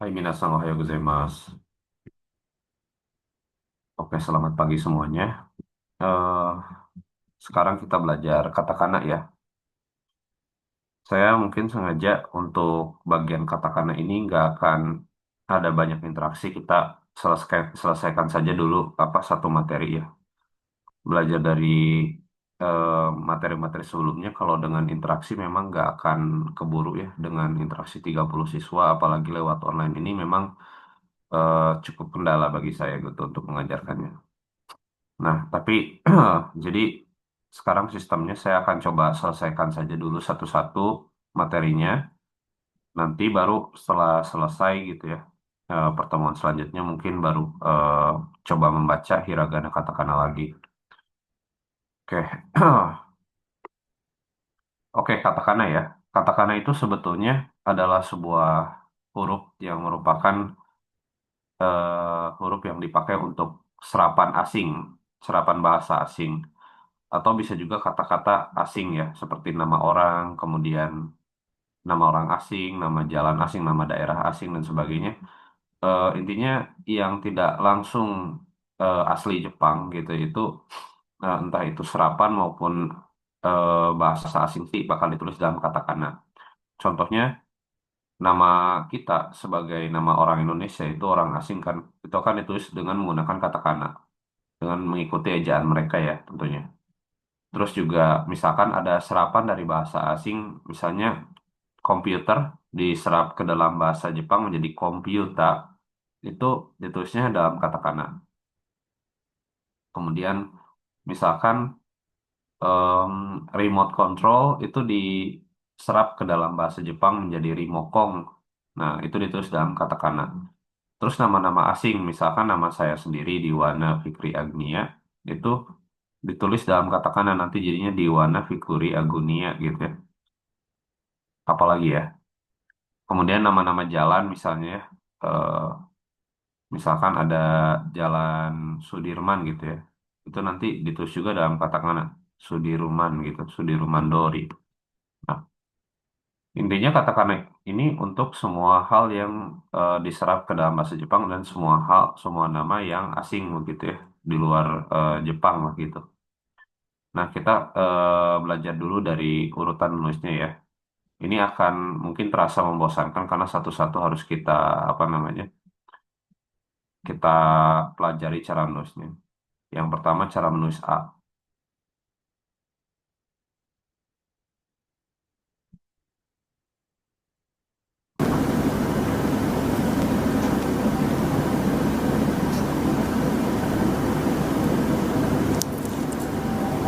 Hai minasan, ohayou gozaimasu. Oke, selamat pagi semuanya. Eh, Sekarang kita belajar katakana ya. Saya mungkin sengaja untuk bagian katakana ini nggak akan ada banyak interaksi. Kita selesaikan saja dulu apa satu materi ya. Belajar dari materi-materi sebelumnya. Kalau dengan interaksi memang nggak akan keburu ya. Dengan interaksi 30 siswa, apalagi lewat online ini memang cukup kendala bagi saya gitu untuk mengajarkannya. Nah, tapi jadi sekarang sistemnya saya akan coba selesaikan saja dulu satu-satu materinya. Nanti baru setelah selesai gitu ya, pertemuan selanjutnya mungkin baru coba membaca hiragana katakana lagi. Oke, oke katakana ya. Katakana itu sebetulnya adalah sebuah huruf yang merupakan huruf yang dipakai untuk serapan asing, serapan bahasa asing. Atau bisa juga kata-kata asing ya, seperti nama orang, kemudian nama orang asing, nama jalan asing, nama daerah asing, dan sebagainya. Intinya yang tidak langsung asli Jepang gitu, itu entah itu serapan maupun bahasa asing sih bakal ditulis dalam katakana. Contohnya, nama kita sebagai nama orang Indonesia itu orang asing kan, itu akan ditulis dengan menggunakan katakana, dengan mengikuti ejaan mereka ya tentunya. Terus juga misalkan ada serapan dari bahasa asing, misalnya komputer diserap ke dalam bahasa Jepang menjadi komputa, itu ditulisnya dalam katakana. Kemudian misalkan em, remote control itu diserap ke dalam bahasa Jepang menjadi rimokong. Nah, itu ditulis dalam katakana. Terus nama-nama asing, misalkan nama saya sendiri Diwana Fikri Agnia, itu ditulis dalam katakana nanti jadinya Diwana Fikri Agunia gitu ya. Apalagi ya. Kemudian nama-nama jalan misalnya ya, misalkan ada Jalan Sudirman gitu ya. Itu nanti ditulis juga dalam katakana Sudirman gitu, Sudirman Dori. Nah, intinya katakana ini untuk semua hal yang diserap ke dalam bahasa Jepang dan semua hal, semua nama yang asing begitu ya, di luar Jepang lah gitu. Nah, kita belajar dulu dari urutan nulisnya ya. Ini akan mungkin terasa membosankan karena satu-satu harus kita apa namanya? Kita pelajari cara menulisnya. Yang pertama cara menulis A.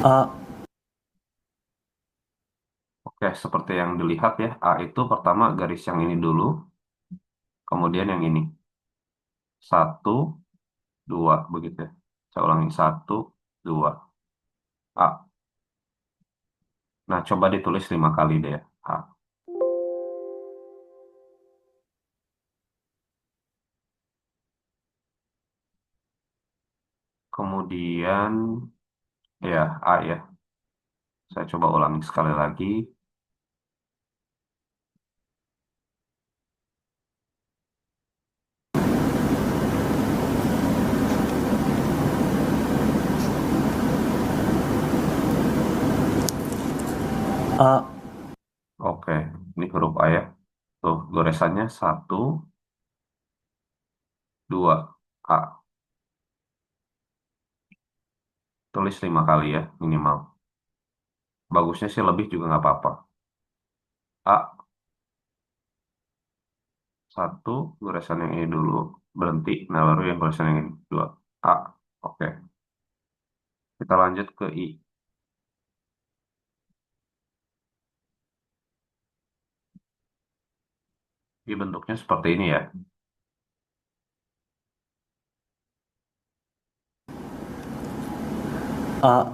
A. Oke, seperti yang dilihat ya, A itu pertama garis yang ini dulu, kemudian yang ini. Satu, dua, begitu ya. Saya ulangi, satu, dua, A. Nah, coba ditulis 5 kali deh ya, A. Kemudian, ya, A ya. Saya coba ulangi sekali lagi. A. Oke, ini huruf A ya. Tuh, goresannya satu, dua, A. Tulis 5 kali ya, minimal. Bagusnya sih lebih juga nggak apa-apa. A. Satu, goresan yang ini dulu. Berhenti. Nah, baru yang goresan yang ini. Dua. A. Oke. Kita lanjut ke I. I bentuknya seperti ini ya. A.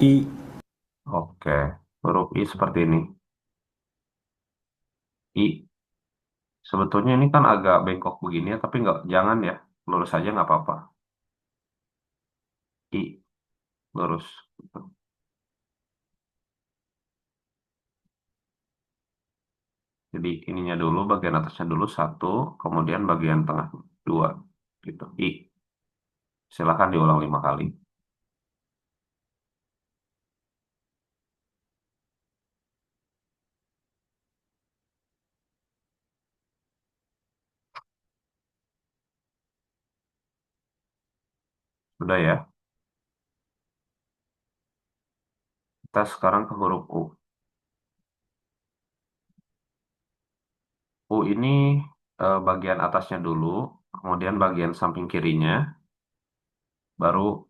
I. Oke. Huruf I seperti ini. I. Sebetulnya ini kan agak bengkok begini ya, tapi nggak, jangan ya. Lurus aja nggak apa-apa. I. lurus. Jadi ininya dulu, bagian atasnya dulu satu, kemudian bagian tengah dua, gitu. Silakan diulang 5 kali. Sudah ya. Kita sekarang ke huruf U. U ini bagian atasnya dulu, kemudian bagian samping kirinya, baru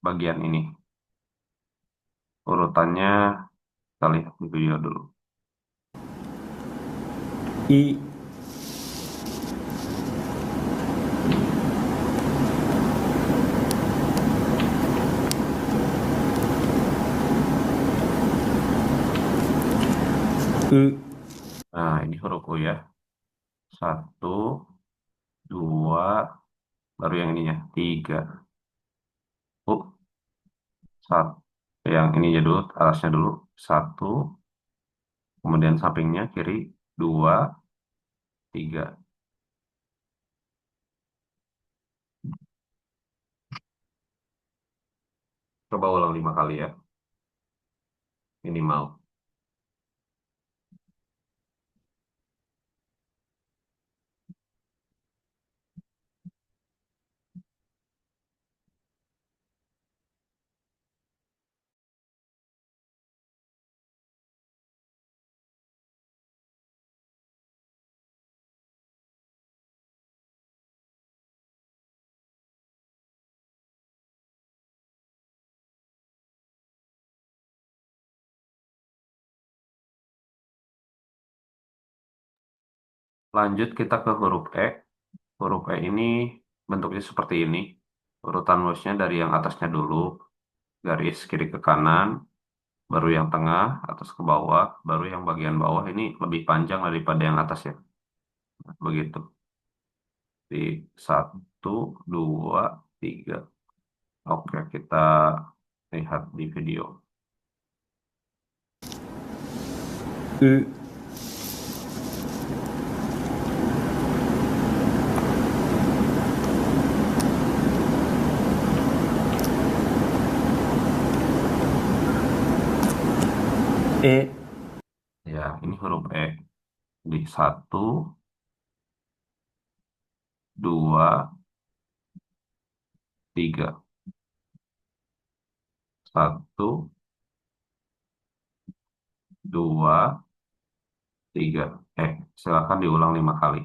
bagian ini. Urutannya kita lihat di video dulu. I, E, Nah, ini huruf U ya. Satu, dua, baru yang ininya. Tiga. U, satu. Yang ininya dulu, atasnya dulu. Satu, kemudian sampingnya kiri. Dua, tiga. Coba ulang 5 kali ya, minimal. Lanjut kita ke huruf E. Huruf E ini bentuknya seperti ini. Urutan lulusnya dari yang atasnya dulu, garis kiri ke kanan, baru yang tengah, atas ke bawah, baru yang bagian bawah ini lebih panjang daripada yang atas ya. Begitu. Di satu, dua, tiga. Oke, kita lihat di video. E, E, Ya, ini huruf E. Di satu, dua, tiga. Satu, dua, tiga. Silakan diulang 5 kali.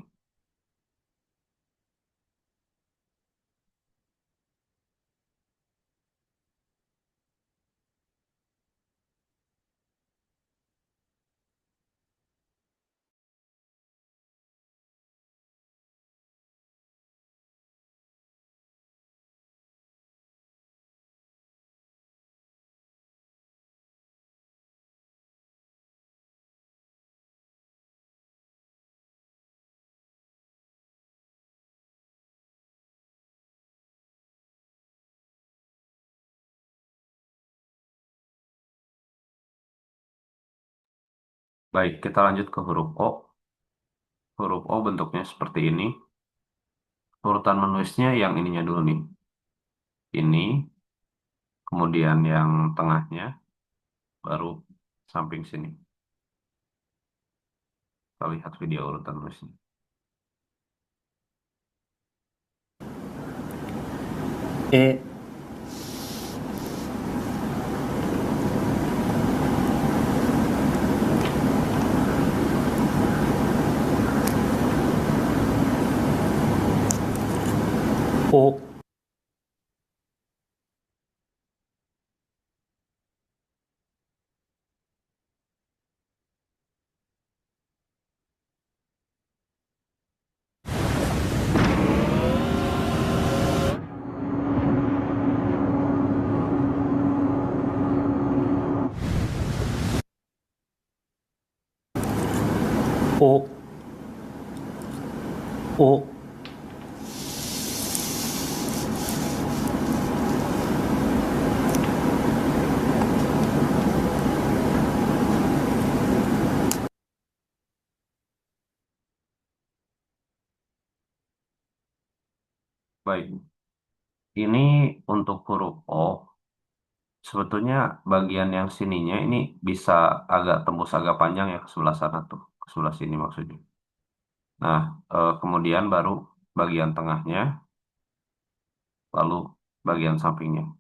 Baik, kita lanjut ke huruf O. Huruf O bentuknya seperti ini. Urutan menulisnya yang ininya dulu nih. Ini, kemudian yang tengahnya, baru samping sini. Kita lihat video urutan menulisnya. E, O, O, O, Baik, ini untuk huruf O, sebetulnya bagian yang sininya ini bisa agak tembus agak panjang ya ke sebelah sana tuh, ke sebelah sini maksudnya. Nah, kemudian baru bagian tengahnya, lalu bagian sampingnya.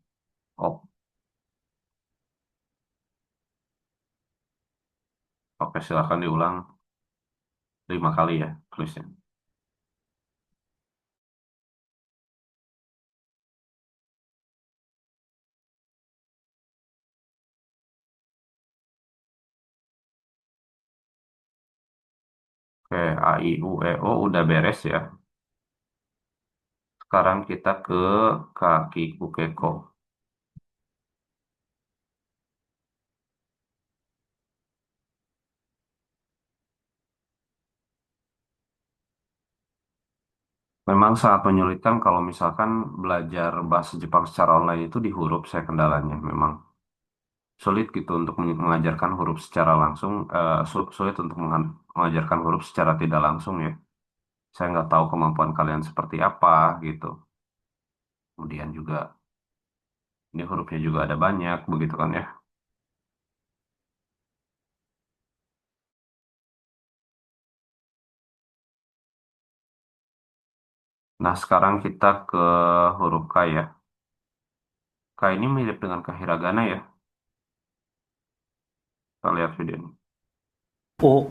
Oh, oke, silakan diulang 5 kali ya tulisnya. Oke, A, I, U, E, O udah beres ya. Sekarang kita ke kaki Kukeko. Memang sangat menyulitkan kalau misalkan belajar bahasa Jepang secara online itu di huruf saya kendalanya. Memang sulit gitu untuk mengajarkan huruf secara langsung, sulit untuk mengajarkan huruf secara tidak langsung ya. Saya nggak tahu kemampuan kalian seperti apa gitu. Kemudian juga ini hurufnya juga ada banyak begitu kan ya. Nah, sekarang kita ke huruf K ya. K ini mirip dengan ke hiragana ya. Kita lihat videonya. O,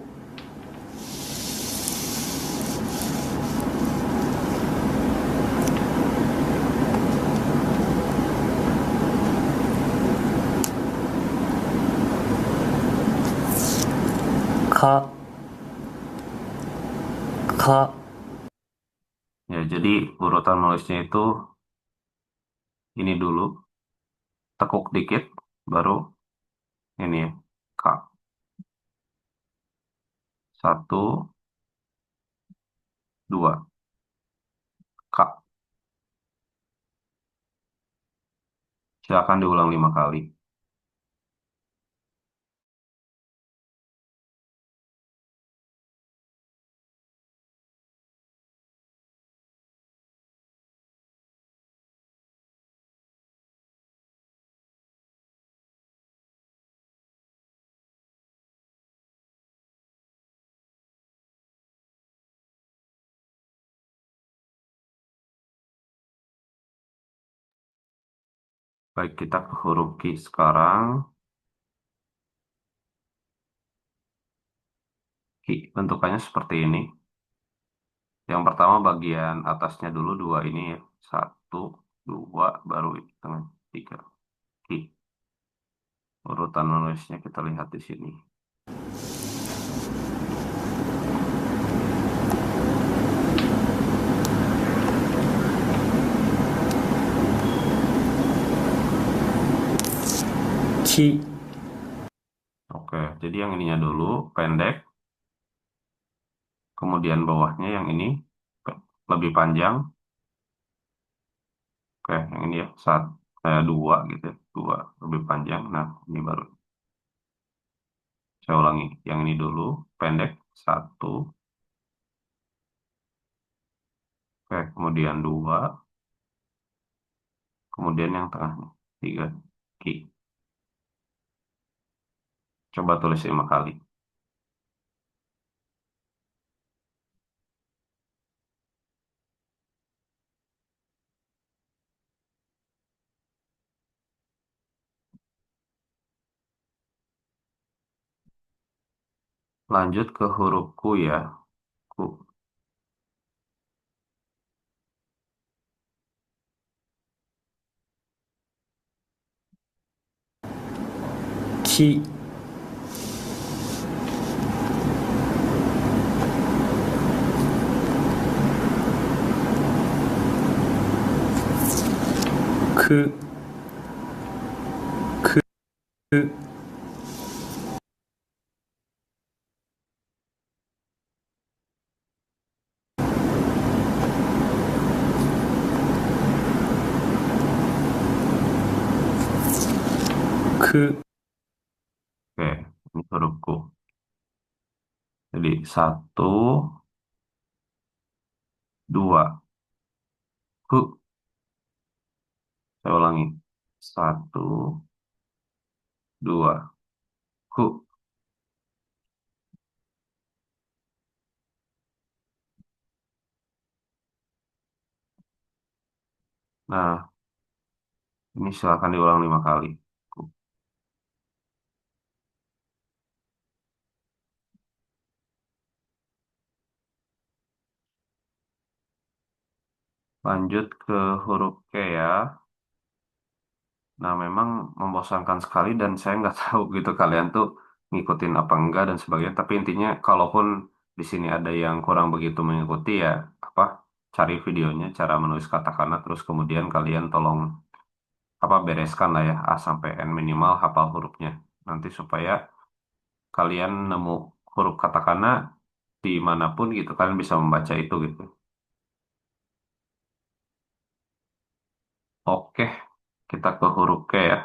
ka, ka, Ya, jadi urutan nulisnya itu ini dulu, tekuk dikit, baru ini ya. K. Satu, dua. K. Silakan diulang 5 kali. Baik, kita ke huruf Q sekarang. Q, bentukannya seperti ini. Yang pertama bagian atasnya dulu dua ini ya. Satu, dua, baru ini tengah tiga. Q. Urutan nulisnya kita lihat di sini. ki, Oke, jadi yang ininya dulu pendek, kemudian bawahnya yang ini lebih panjang. Oke, yang ini ya, dua gitu ya. Dua, lebih panjang. Nah, ini baru. Saya ulangi. Yang ini dulu, pendek. Satu, oke, kemudian dua, kemudian yang tengahnya. Tiga, ki. Coba tulis 5 kali. Lanjut ke huruf ku ya. Ku. ki, ku, ku, ku, Oke, ini huruf ku. Jadi satu, dua. Hu. Saya ulangi. Satu, dua. Hu. Nah, ini silakan diulang 5 kali. Hu. Lanjut ke huruf K ya. Nah, memang membosankan sekali dan saya nggak tahu gitu kalian tuh ngikutin apa enggak dan sebagainya. Tapi intinya, kalaupun di sini ada yang kurang begitu mengikuti ya, apa cari videonya cara menulis katakana terus kemudian kalian tolong apa bereskan lah ya A sampai N minimal hafal hurufnya. Nanti supaya kalian nemu huruf katakana dimanapun gitu kalian bisa membaca itu gitu. Oke, kita ke huruf K ya.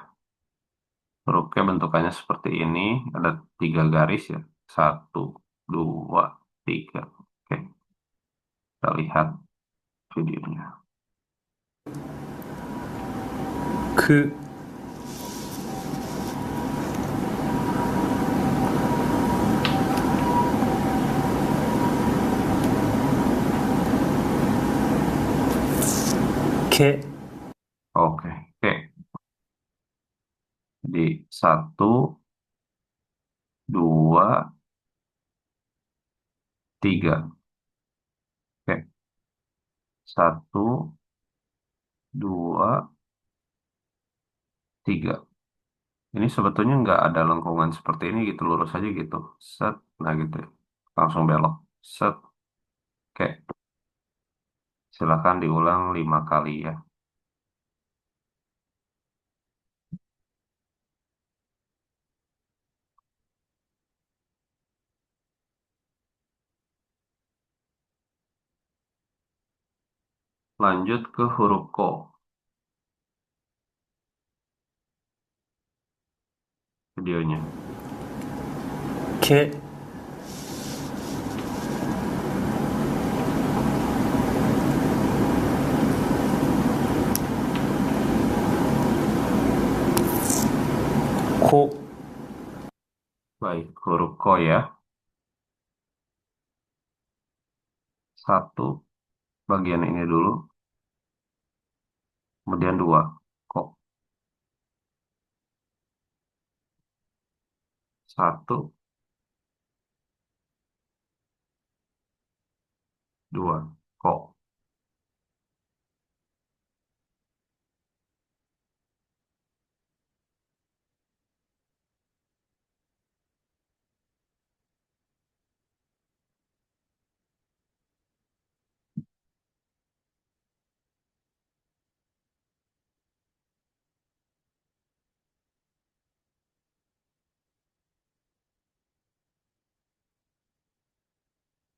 Huruf K bentukannya seperti ini, ada 3 garis ya. Satu, dua, tiga. Oke, kita lihat videonya. く、け、Oke, oke. Jadi satu, dua, tiga. Oke, satu, dua, tiga. Ini sebetulnya nggak ada lengkungan seperti ini gitu, lurus aja gitu. Set, nah gitu ya. Langsung belok. Set, oke. Silakan diulang 5 kali ya. Lanjut ke huruf Ko videonya. け、こ、Baik, huruf Ko ya. Satu, bagian ini dulu. Kemudian dua. Ko. Satu, dua. Ko.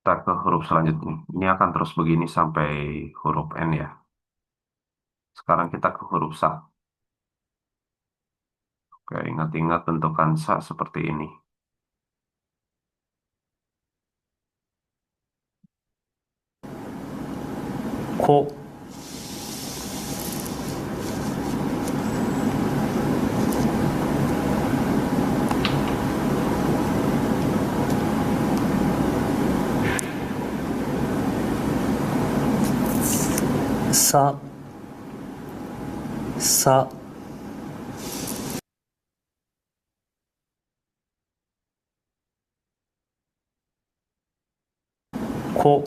Kita ke huruf selanjutnya. Ini akan terus begini sampai huruf N ya. Sekarang kita ke huruf Sa. Oke, ingat-ingat bentukan Sa seperti ini. こ、さ、さ、こ、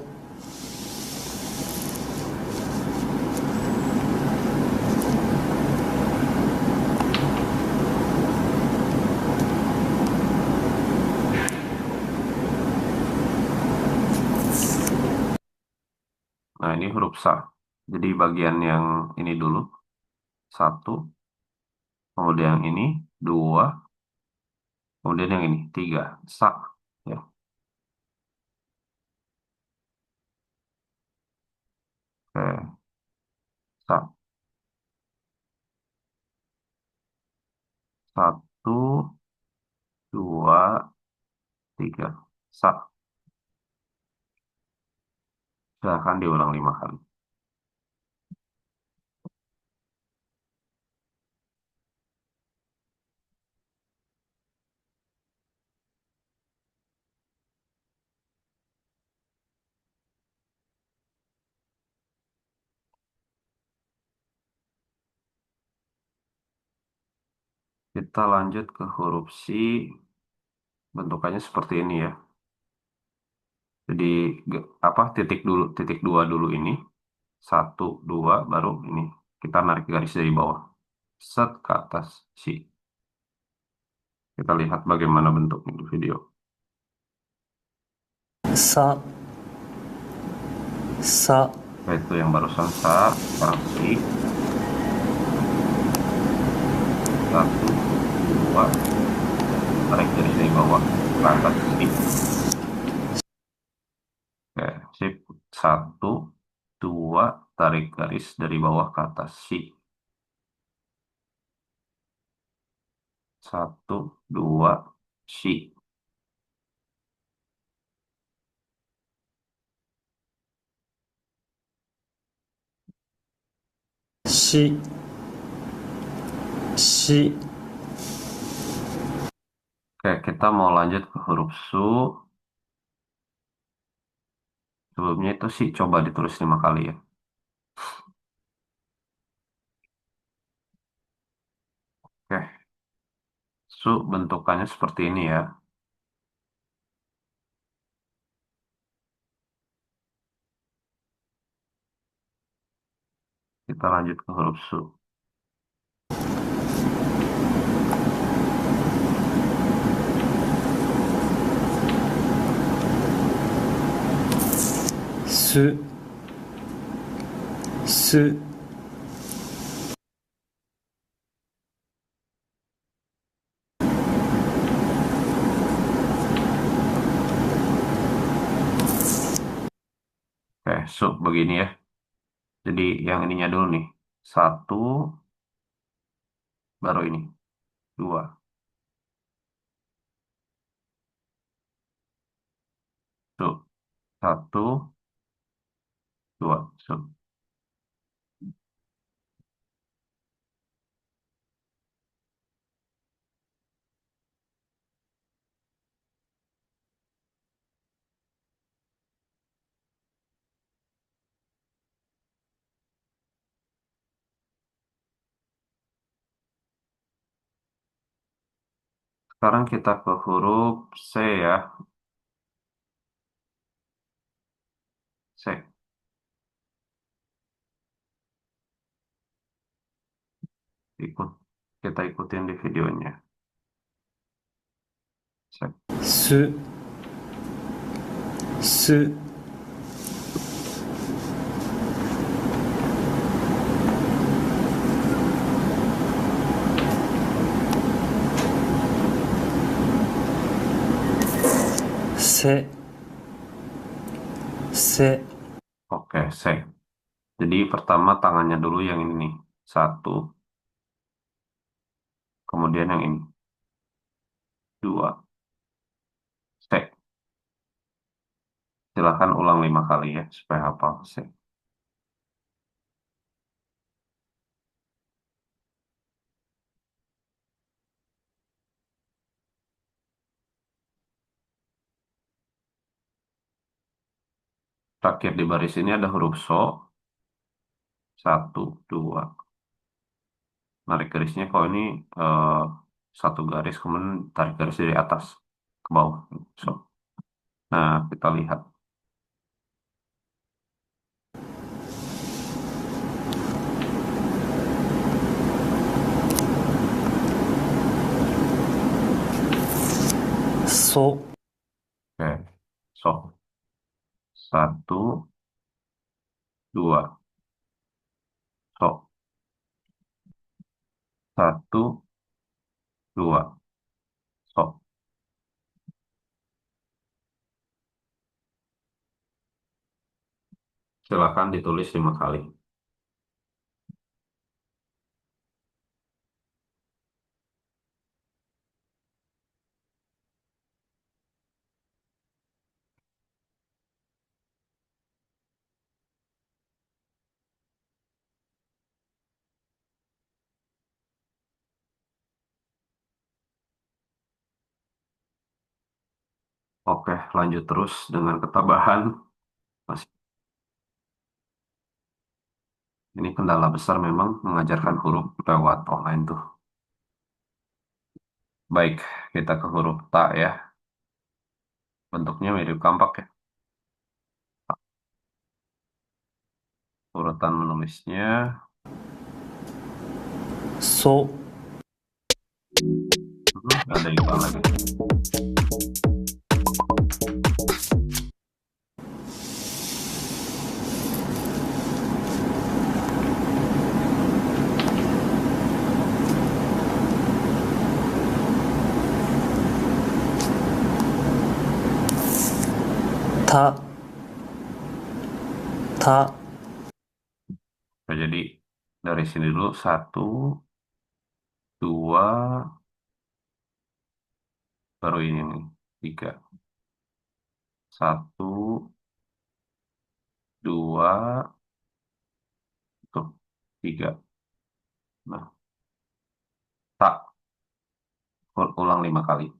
Nah, ini huruf Sa. Jadi bagian yang ini dulu. Satu, kemudian yang ini, dua, kemudian yang ini, tiga. Sa. Ya, oke. Sa. Satu, dua, tiga. Sa. Silahkan diulang 5 kali. Kita lanjut ke huruf C. Bentukannya seperti ini ya. Jadi apa titik dua dulu ini. Satu, dua, baru ini. Kita narik garis dari bawah. Set ke atas C. Kita lihat bagaimana bentuknya di video. sa, sa, Itu yang barusan sa, sekarang si. Satu, dua, tarik garis dari bawah ke atas si. Oke, sip. Satu, dua, tarik garis dari bawah ke atas si. Satu, dua, si. shi, shi, Oke, kita mau lanjut ke huruf su. Sebelumnya itu sih coba ditulis 5 kali ya. Oke, su bentukannya seperti ini ya. Kita lanjut ke huruf su. su, su, Oke, su begini ya. Jadi yang ininya dulu nih. Satu, baru ini. Dua. Su. Satu, dua. Su. Sekarang kita ke huruf C ya. C. Ikut. Kita ikutin di videonya. C. su, su, se, se, Oke, C. Jadi pertama tangannya dulu yang ini nih. Satu, kemudian yang ini. Dua. C. Silahkan ulang 5 kali ya, supaya hafal C. Terakhir di baris ini ada huruf so. Satu, dua. Narik garisnya kalau ini eh, satu garis, kemudian tarik garis dari atas ke bawah. So. Nah, kita lihat. so, Oke. So. Satu, dua. So. Satu, dua. So. Silakan ditulis 5 kali. Oke, lanjut terus dengan ketabahan. Masih, ini kendala besar memang mengajarkan huruf lewat online tuh. Baik, kita ke huruf ta ya. Bentuknya mirip kampak ya. Urutan menulisnya. So, Ada iklan lagi. ta, ta, Nah, jadi dari sini dulu satu, dua, baru ini nih tiga. Satu, dua, tuh tiga. Nah, tak ulang 5 kali.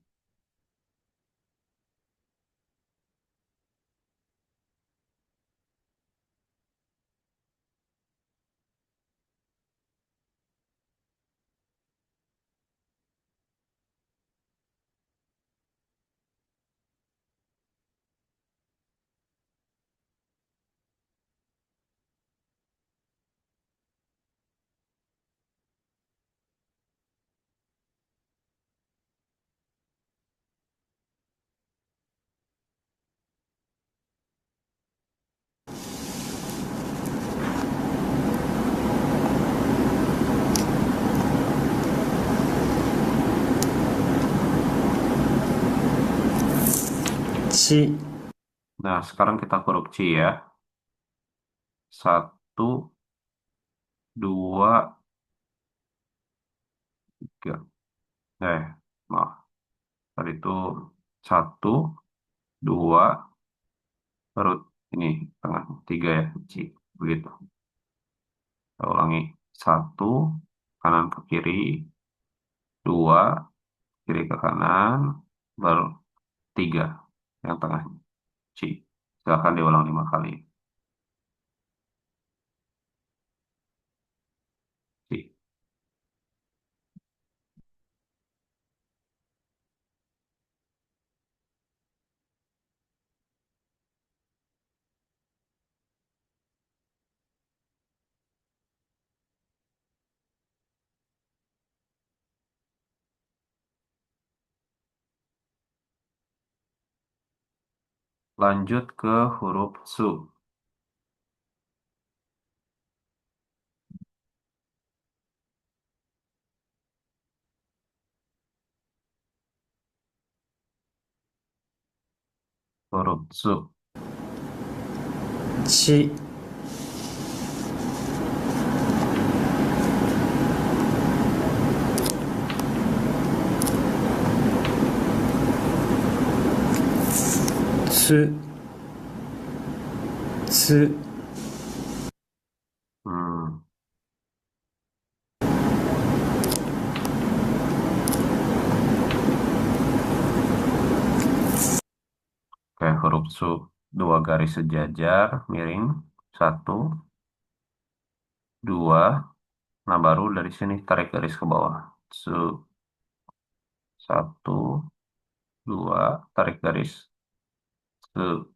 ci, Nah, sekarang kita huruf C ya. Satu, dua, tiga. Maaf. Tadi itu satu, dua, perut. Ini tengah. Tiga ya, C. Begitu. Kita ulangi. Satu, kanan ke kiri. Dua, kiri ke kanan. Baru tiga. Yang tengah. C. Silakan diulang 5 kali. C. Lanjut ke huruf su. Huruf su. ci, tsu, tsu, Hmm. Oke, huruf su. 2 garis sejajar, miring. Satu, dua. Nah, baru dari sini tarik garis ke bawah. Su. Satu, dua, tarik garis. Su.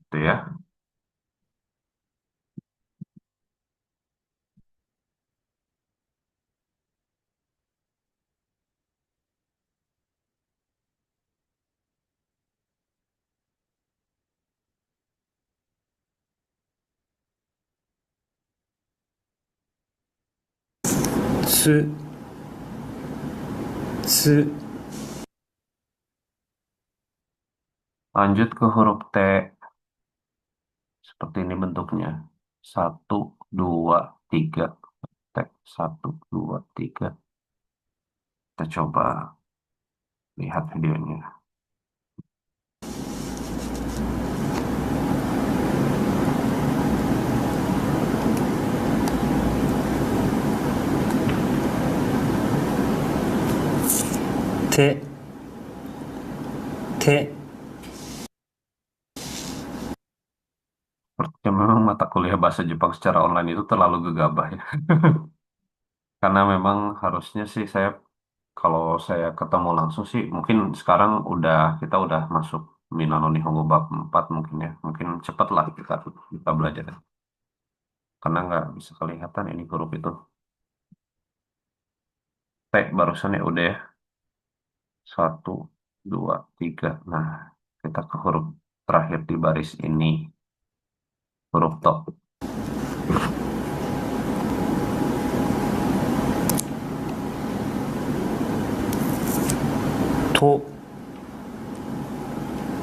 Itu ya. tsu, tsu, Lanjut ke huruf T. Seperti ini bentuknya. Satu, dua, tiga. T. Satu, dua, tiga. Kita coba lihat videonya. te, te, Sepertinya memang mata kuliah bahasa Jepang secara online itu terlalu gegabah ya. Karena memang harusnya sih saya Kalau saya ketemu langsung sih, mungkin sekarang kita udah masuk Minano Nihongo bab 4 mungkin ya. Mungkin cepet lah kita belajar. Karena nggak bisa kelihatan ini huruf itu. T barusan ya udah ya. Satu, dua, tiga. Nah, kita ke huruf terakhir di baris ini. Huruf to. と、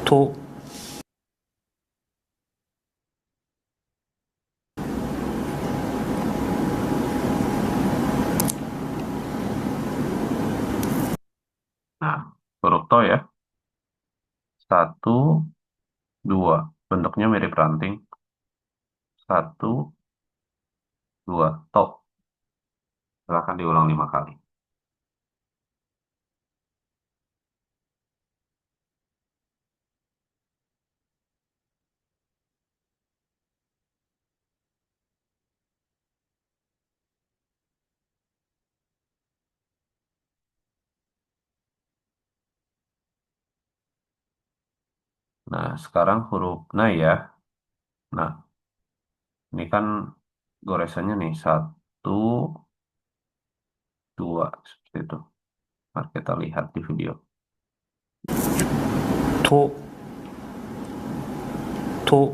と、Nah, huruf to ya. Satu, dua. Bentuknya mirip ranting. Satu, dua. To. Silahkan diulang 5 kali. Nah, sekarang huruf na ya. Nah, ini kan goresannya nih. Satu, dua. Seperti itu. Mari kita lihat di video. と、と、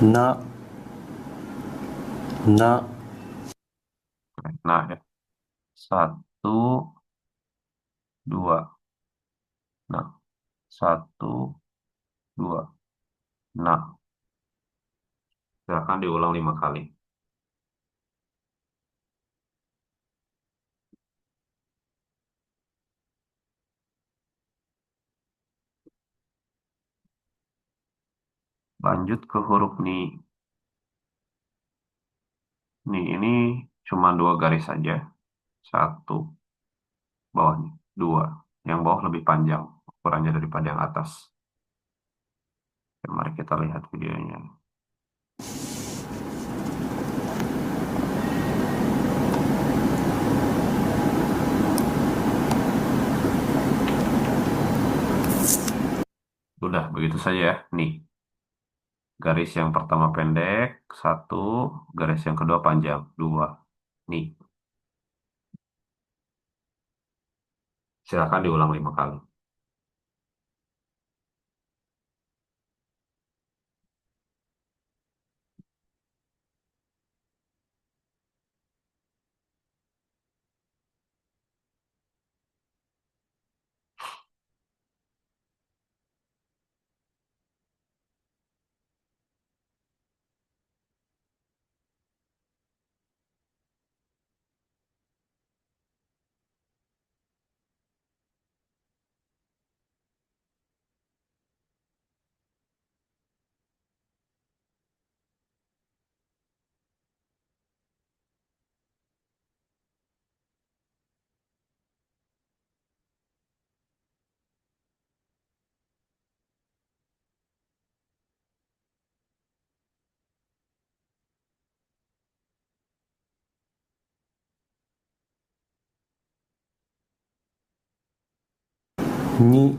な、な、Nah, ya. Satu, dua. Nah, satu, dua. Nah, silahkan diulang 5 kali. Lanjut ke huruf ni. Nih, ini cuma 2 garis saja. Satu, bawahnya. Dua. Yang bawah lebih panjang. Ukurannya daripada yang atas. Oke, mari kita lihat videonya. Udah, begitu saja ya. Nih, garis yang pertama pendek. Satu, garis yang kedua panjang. Dua. Nih, silakan diulang 5 kali.に、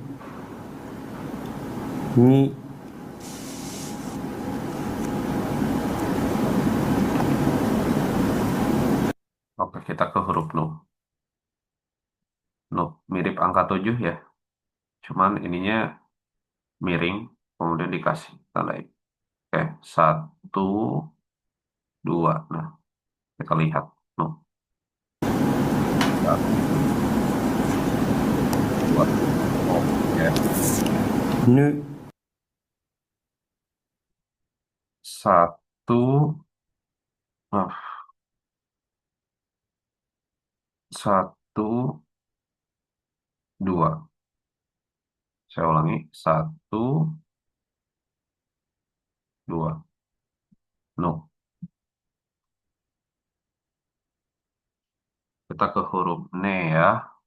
に、Oke, kita ke huruf nu. Nu, mirip angka 7 ya. Cuman ininya miring, kemudian dikasih tanda X. Oke, satu, dua. Nah, kita lihat. Nu, satu, dua. Oh, ya. ぬ、Satu, ah, satu, dua. Saya ulangi. Satu, dua. Nu. Kita ke huruf ne ya.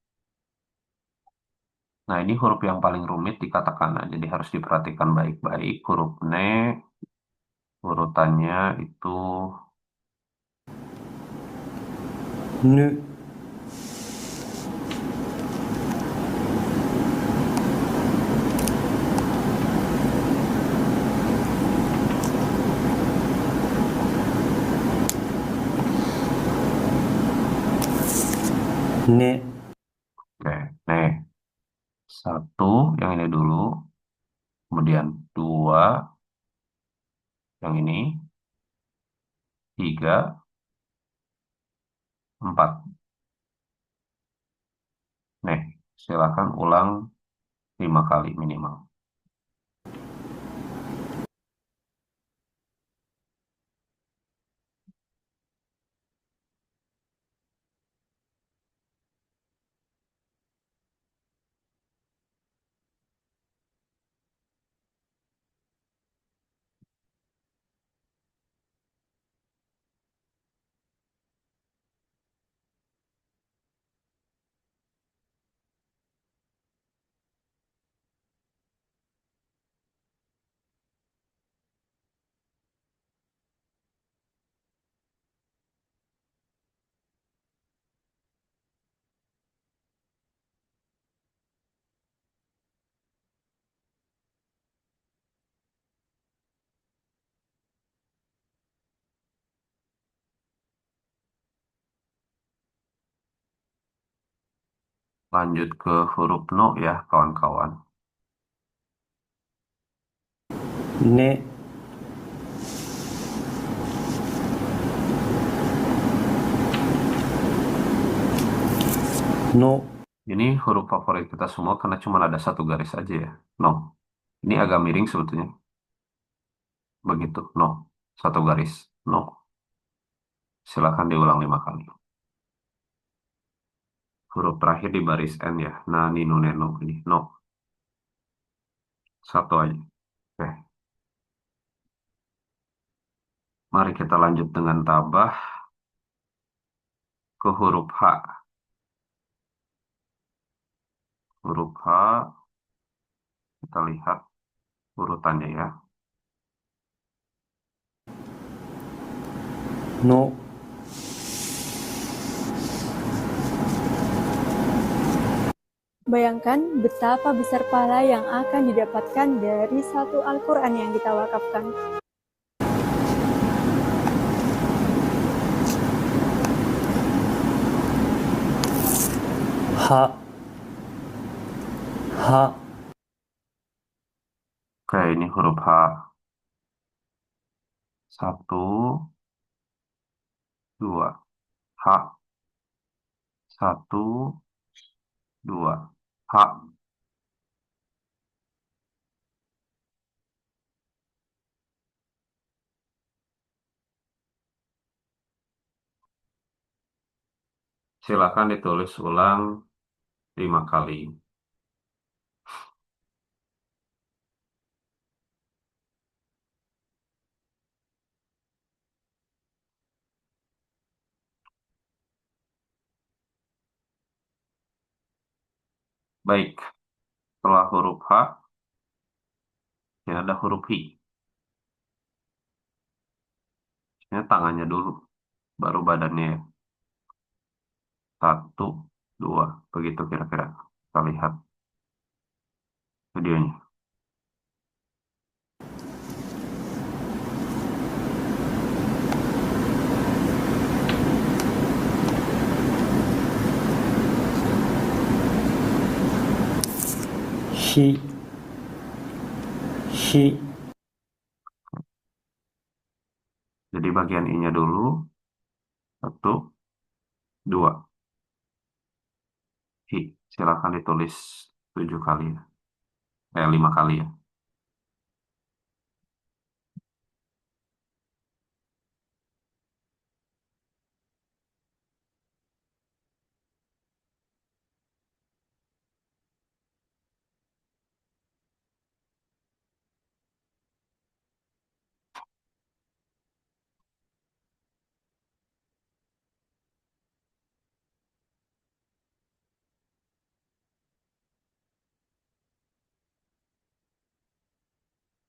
Nah, ini huruf yang paling rumit di katakana, jadi harus diperhatikan baik-baik. Huruf ne, urutannya itu ne, ne, oke, ne. Satu, yang ini dulu, kemudian dua, yang ini, tiga, empat. Nih, silakan ulang 5 kali minimal. Lanjut ke huruf no ya, kawan-kawan. ne, no, Ini huruf favorit kita semua karena cuma ada satu garis aja ya. No. Ini agak miring sebetulnya. Begitu. No. Satu garis. No. Silakan diulang 5 kali. Huruf terakhir di baris N ya. Nah, ni, nu, ne, no. Ini. No. Satu aja. Oke. Mari kita lanjut dengan tabah ke huruf H. Huruf H, kita lihat urutannya ya. no, Bayangkan betapa besar pahala yang akan didapatkan dari satu Al-Quran yang kita wakafkan. ha, ha, Oke, ini huruf H. Satu, dua. H. Satu, dua. H. Silakan ditulis ulang 5 kali. Baik, setelah huruf H, ini ada huruf I. Ini tangannya dulu, baru badannya ya. Satu, dua. Begitu kira-kira. Kita lihat videonya. hi, hi, Jadi bagian I-nya dulu. Satu, dua. I. Silakan ditulis 7 kali ya. 5 kali ya.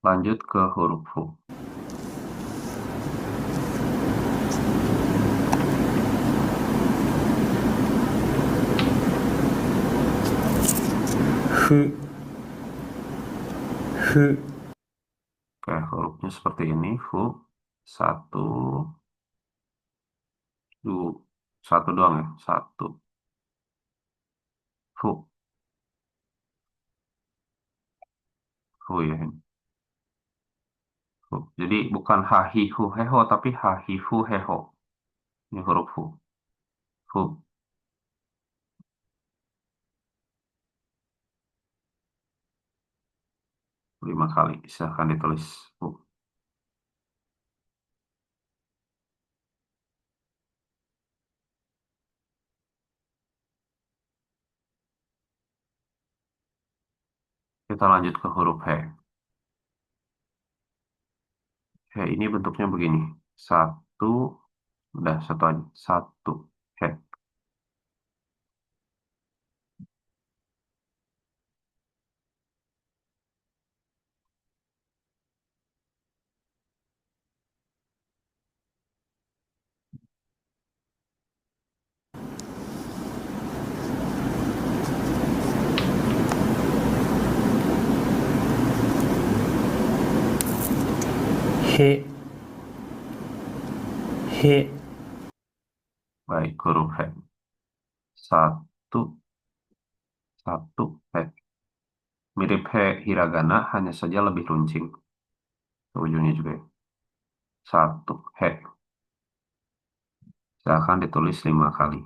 Lanjut ke huruf Hu. Hu. Hu. Oke, hurufnya seperti ini. Hu. Satu, dua, satu doang ya. Satu. Hu. Hu ya ini. Hu. Jadi bukan ha hi hu heho, tapi ha hi hu heho. Ini huruf Hu. Hu. 5 kali. Silahkan ditulis. Hu. Kita lanjut ke huruf He. He ini bentuknya begini. Satu. Udah, satu aja. Satu. He. He. He. Baik, huruf He. Satu. Satu. He. Mirip He hiragana, hanya saja lebih runcing. Ujungnya juga ya. Satu. He. Silahkan ditulis 5 kali.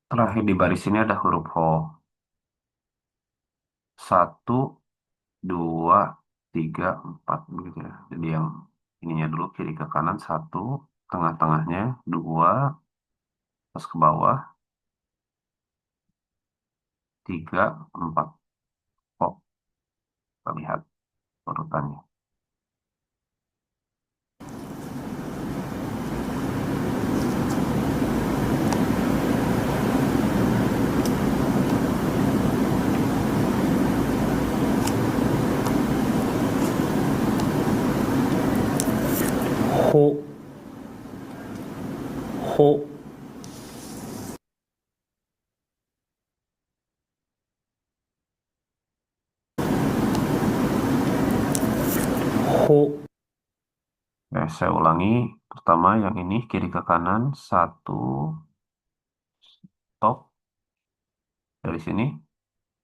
Terakhir di baris ini ada huruf Ho. Satu, dua, tiga, empat. Begitu ya. Jadi yang ininya dulu kiri ke kanan. Satu, tengah-tengahnya. Dua, terus ke bawah. Tiga, empat. Ho. Kita lihat urutannya. Ho. Ho. Ho. Saya ulangi. Pertama yang ini kiri ke kanan. Satu, stop. Dari sini,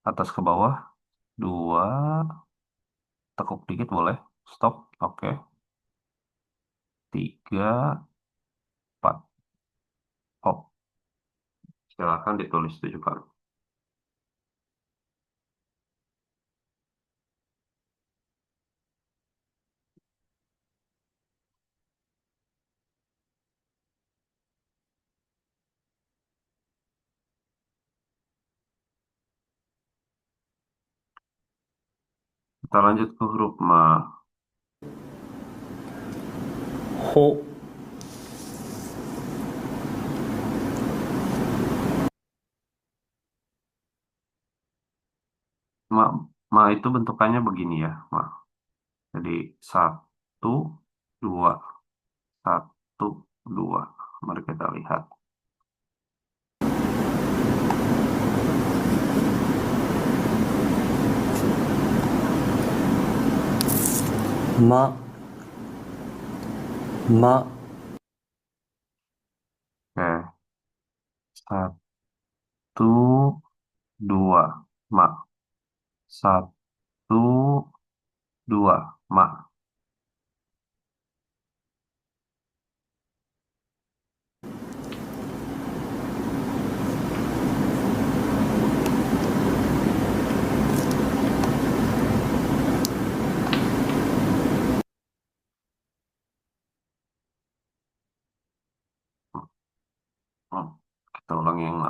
atas ke bawah. Dua, tekuk dikit boleh. Stop. Oke. Tiga, empat. Hop. Silakan ditulis 7 kali. Kita lanjut ke huruf Ma. Ho. Ma, Ma itu bentukannya begini ya, Ma. Jadi satu, dua, satu, dua. Mari kita lihat. Ma. Ma. Oke, satu, dua, Ma. Satu, dua, Ma. Kita ulang yang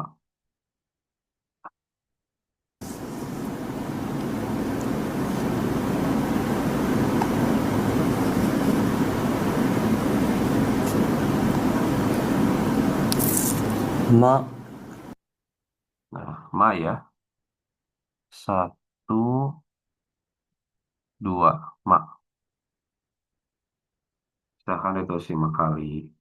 ma, ma ya. Satu, dua, ma. Silahkan itu 5 kali.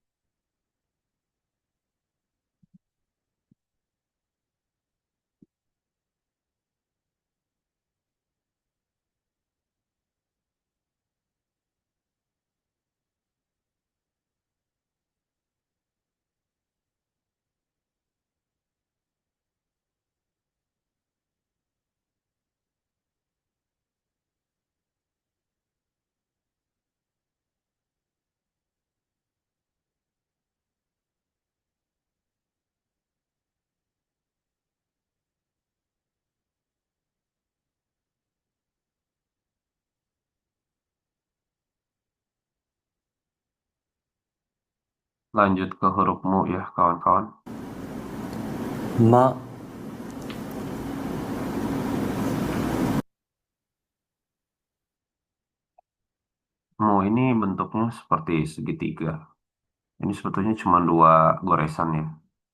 Lanjut ke huruf mu ya, kawan-kawan. ma, Mu ini bentuknya seperti segitiga. Ini sebetulnya cuma dua goresan ya.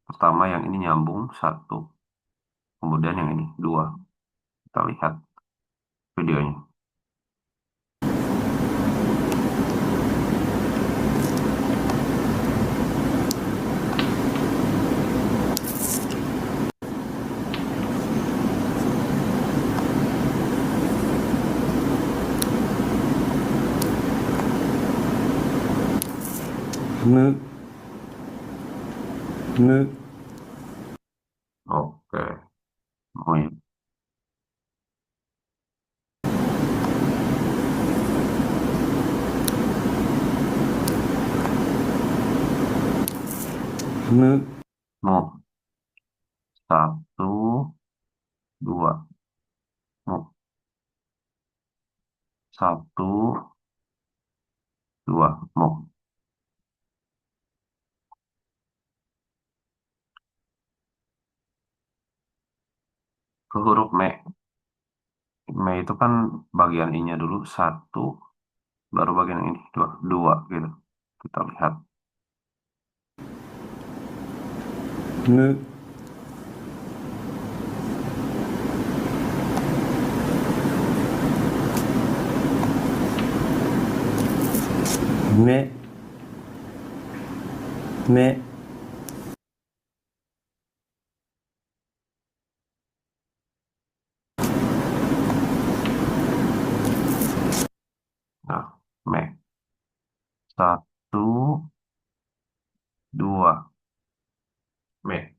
Pertama yang ini nyambung satu, kemudian yang ini dua. Kita lihat videonya. mu, mu, Oke, mu ya. mu, Mu. Satu, dua. Mu. Satu, dua. Mu. Ke huruf me. Me itu kan bagian I-nya dulu satu, baru bagian yang ini dua, dua gitu. Kita lihat. mu, me, me, Nah, me. Satu, dua. Me.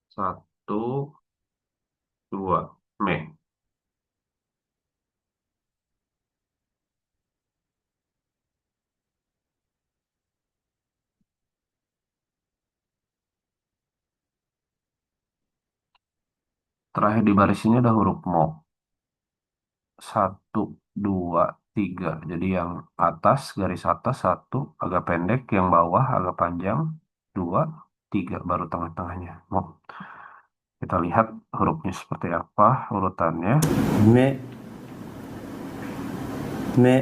Satu, dua. Me. Terakhir di baris ini ada huruf mo. Satu, dua, tiga. Jadi yang atas, garis atas satu, agak pendek. Yang bawah agak panjang. Dua, tiga. Baru tengah-tengahnya. Mo. Kita lihat hurufnya seperti apa urutannya. me, me,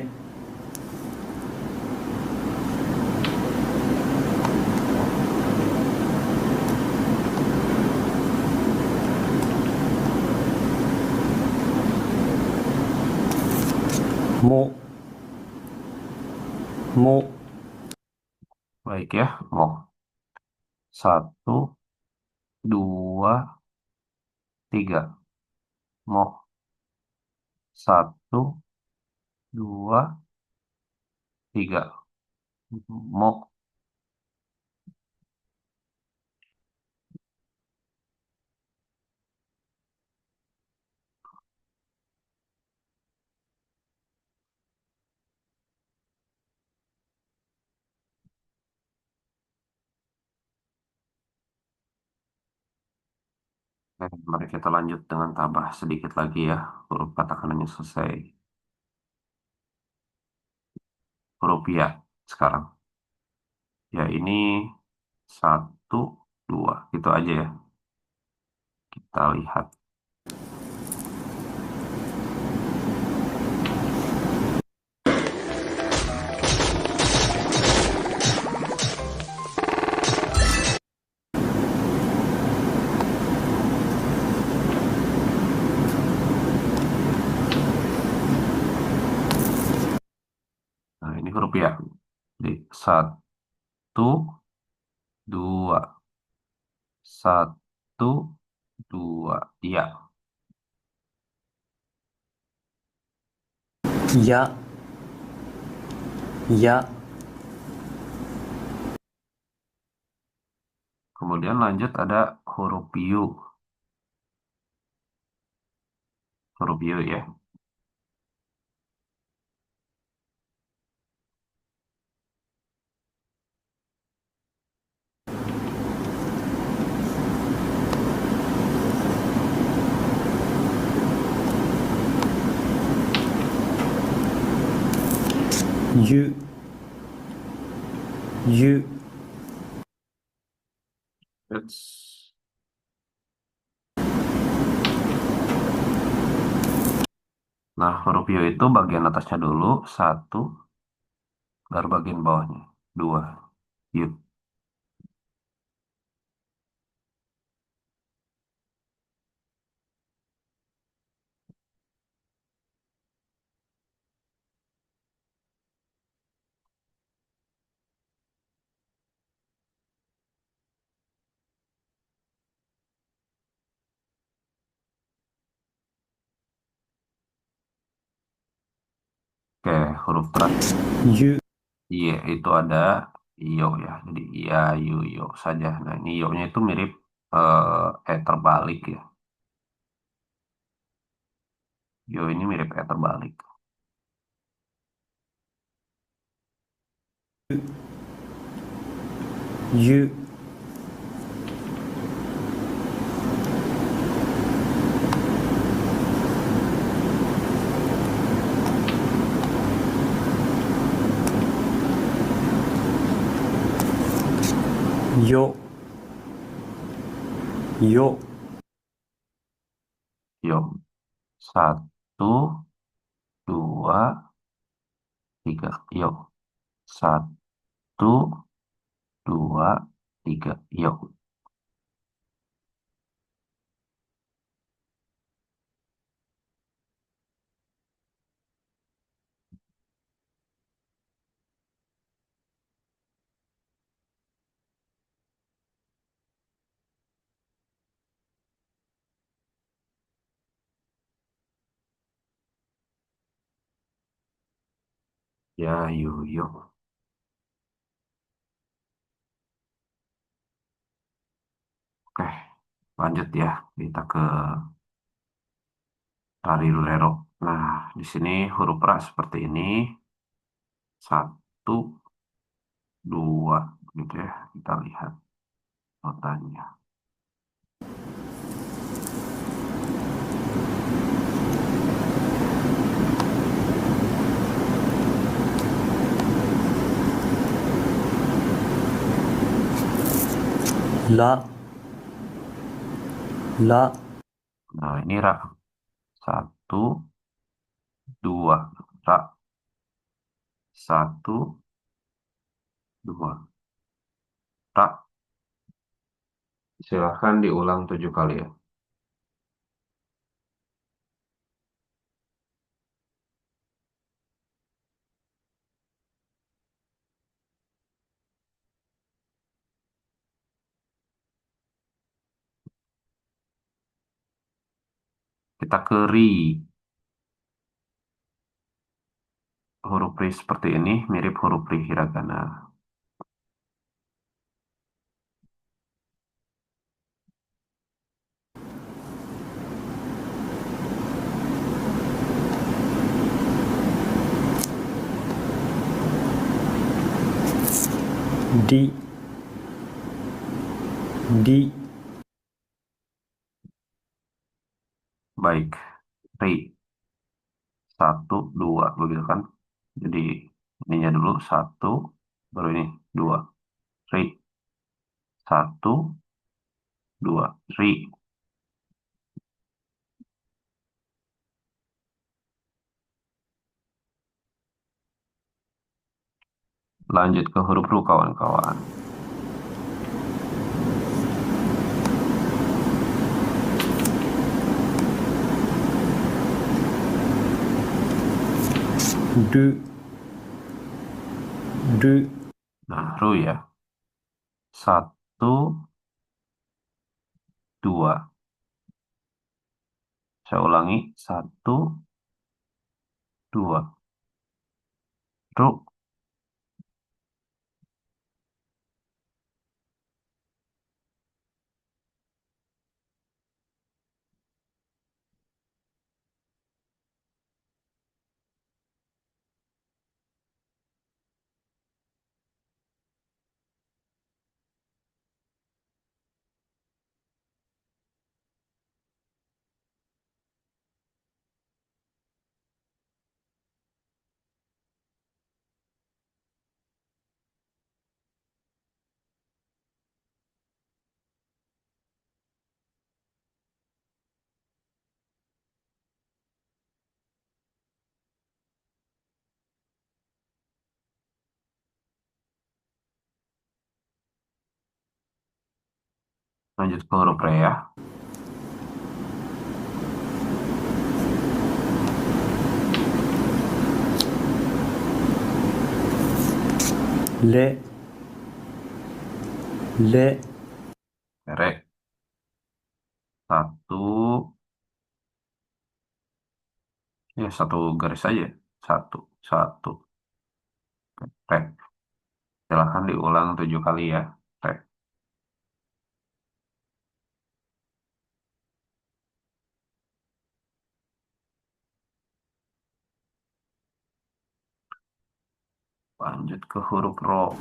mo, mo, Baik ya. Mo. Satu, dua, tiga. Mo. Satu, dua, tiga. Mo. Mari kita lanjut dengan tambah sedikit lagi ya. Huruf katakannya selesai. Huruf ya sekarang. Ya ini satu. dua. Itu aja ya. Kita lihat. Nah, ini huruf ya. Jadi, satu, dua. Satu, dua. Iya. ya, ya, Kemudian lanjut ada huruf U. Huruf U ya. U, U, It's- Nah, huruf U itu bagian atasnya dulu. Satu, baru bagian bawahnya. Dua. U. Oke, huruf terakhir. U, Iya, itu ada iyo ya. Jadi iya, yo saja. Nah, ini yo-nya itu mirip terbalik ya. Yo ini mirip terbalik. U, yo, yo, Yo. Satu, dua, tiga. Yo. Satu, dua, tiga. Yo. Ya, yo. Oke, lanjut ya. Kita ke tari lulero. Nah, di sini huruf ra seperti ini. Satu, dua, gitu ya. Kita lihat notanya. la, la, Nah, ini ra. Satu, dua. Ra. Satu, dua. Ra. Silahkan diulang 7 kali ya. Kita ke ri. Huruf ri seperti ini mirip huruf ri hiragana. di, di, Baik, ri. Satu, dua, begitu kan? Jadi ininya dulu satu, baru ini dua. Ri. Satu, 2. Ri. Lanjut ke huruf Ru, kawan-kawan. Du. Du. Nah, Ru ya. 1, 2. Saya ulangi. 1, 2. Ru. Lanjut ke huruf Re ya. Le. Le. Re. 1. Ya, 1 garis aja. 1, 1. Re. Silahkan diulang 7 kali ya. Re. Lanjut ke huruf Ro.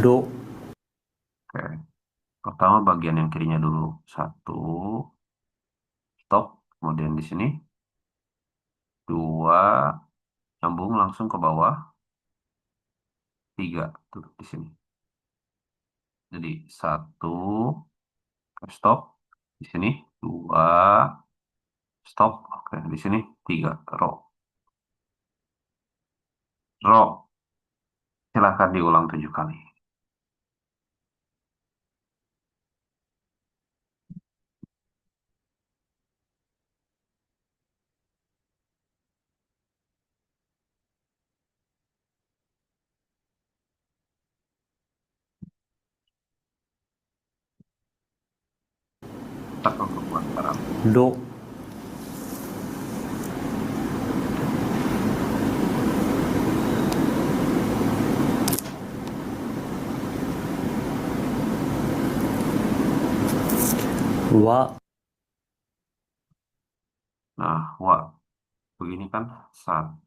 Do. Oke. Pertama bagian yang kirinya dulu. 1. Stop. Kemudian di sini. 2. Nyambung langsung ke bawah. 3. Tuh, di sini. Jadi 1. Stop. Di sini. 2. Stop. Oke. Di sini. 3. Ro. Ro. Silahkan diulang 7 kali. Tak untuk buat sekarang. Do. Wa. Nah, wa. Begini kan. 1,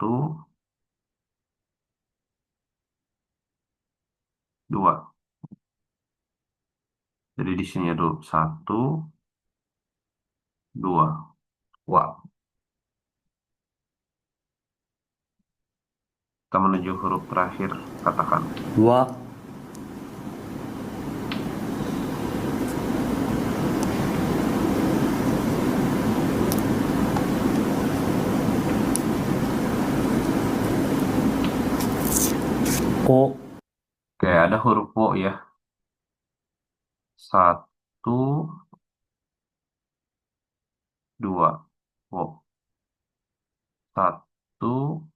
2. Jadi di sini dulu. 1, 2. Wa. Kita menuju huruf terakhir. Katakan. Wa. O. Oke, ada huruf wo ya. 1, 2. Wo. 1,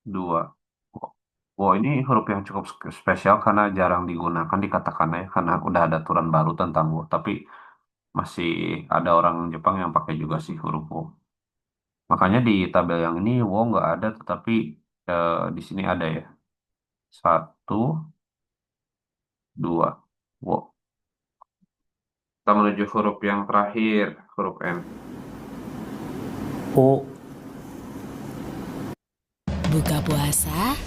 2. Wo. Wo ini huruf yang cukup spesial karena jarang digunakan di katakannya ya, karena udah ada aturan baru tentang wo. Tapi masih ada orang Jepang yang pakai juga sih huruf wo. Makanya di tabel yang ini wo nggak ada, tetapi di sini ada ya. 1, 2. Wo. Kita menuju huruf yang terakhir, huruf N. O. Buka puasa,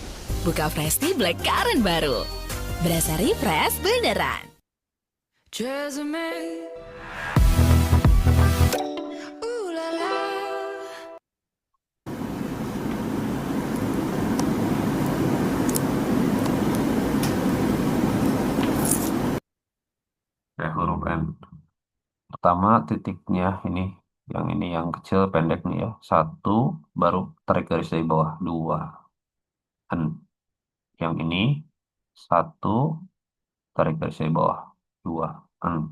buka Fresti Blackcurrant baru. Berasa refresh beneran. pertama titiknya ini, yang ini yang kecil pendek nih ya. Satu, baru tarik garis dari bawah. Dua, N. Yang ini, satu, tarik garis dari bawah. Dua, N.